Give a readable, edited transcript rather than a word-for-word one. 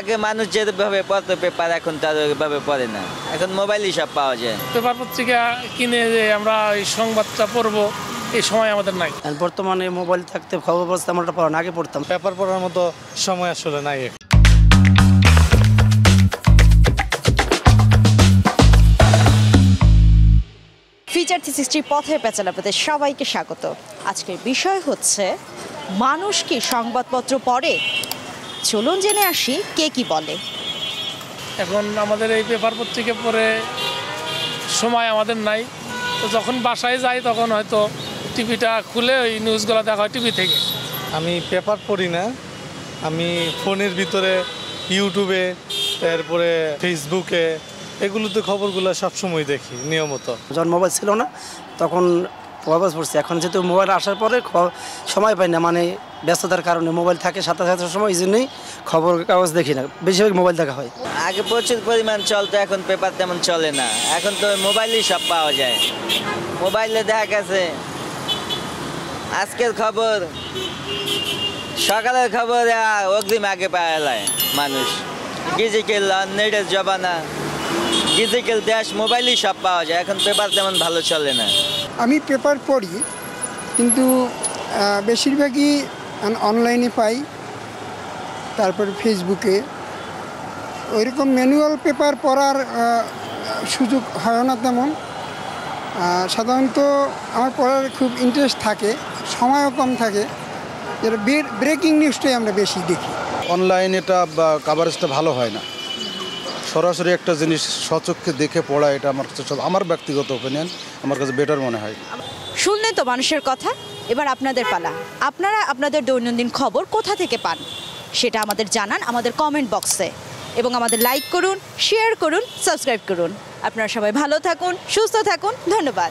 আগে মানুষ যেভাবে পড়তো পেপার, এখন তার ওইভাবে পড়ে না, এখন মোবাইলই সব পাওয়া যায়। পেপার পত্রিকা কিনে যে আমরা এই সংবাদটা পড়বো এই সময় আমাদের নাই। বর্তমানে মোবাইল থাকতে খবর পড়তে আমরা পড়া আগে পড়তাম, পেপার পড়ার মতো সময় আসলে নাই। ফিচার 360 পথের পেঁচাল আপনাদের সবাইকে স্বাগত। আজকের বিষয় হচ্ছে মানুষ কি সংবাদপত্র পড়ে? চলুন জেনে আসি কে কি বলে। এখন আমাদের এই পেপার পত্রিকা পড়ে সময় আমাদের নাই, তো যখন বাসায় যাই তখন হয়তো টিভিটা খুলে ওই নিউজগুলো দেখা হয় টিভি থেকে। আমি পেপার পড়ি না, আমি ফোনের ভিতরে ইউটিউবে, তারপরে ফেসবুকে এগুলোতে খবরগুলো সবসময় দেখি নিয়মিত। যখন মোবাইল ছিল না তখন খবর পড়ছি, এখন যেহেতু মোবাইল আসার পরে সময় পাই না, মানে ব্যস্ততার কারণে মোবাইল থাকে সাথে সাথে সময়, এই জন্যই খবর কাগজ দেখি না, বেশিরভাগ মোবাইল দেখা হয়। আগে প্রচুর পরিমাণ চলতো, এখন পেপার তেমন চলে না, এখন তো মোবাইলেই সব পাওয়া যায়। মোবাইলে দেখা গেছে আজকের খবর, সকালের খবর অগ্রিম আগে পাওয়া যায় মানুষ। ডিজিটাল নেটের জমানা, ডিজিটাল দেশ, মোবাইলেই সব পাওয়া যায়, এখন পেপার তেমন ভালো চলে না। আমি পেপার পড়ি, কিন্তু বেশিরভাগই অনলাইনে পাই, তারপর ফেসবুকে। ওইরকম ম্যানুয়াল পেপার পড়ার সুযোগ হয় না তেমন। সাধারণত আমার পড়ার খুব ইন্টারেস্ট থাকে, সময়ও কম থাকে, যেটা ব্রেকিং নিউজটাই আমরা বেশি দেখি। অনলাইন এটা কাভারেজটা ভালো হয় না, সরাসরি একটা জিনিস স্বচক্ষে দেখে পড়া, এটা আমার কাছে, আমার ব্যক্তিগত ওপিনিয়ন, আমার কাছে বেটার মনে হয়। শুনলেন তো মানুষের কথা, এবার আপনাদের পালা। আপনারা আপনাদের দৈনন্দিন খবর কোথা থেকে পান সেটা আমাদের জানান আমাদের কমেন্ট বক্সে, এবং আমাদের লাইক করুন, শেয়ার করুন, সাবস্ক্রাইব করুন। আপনারা সবাই ভালো থাকুন, সুস্থ থাকুন, ধন্যবাদ।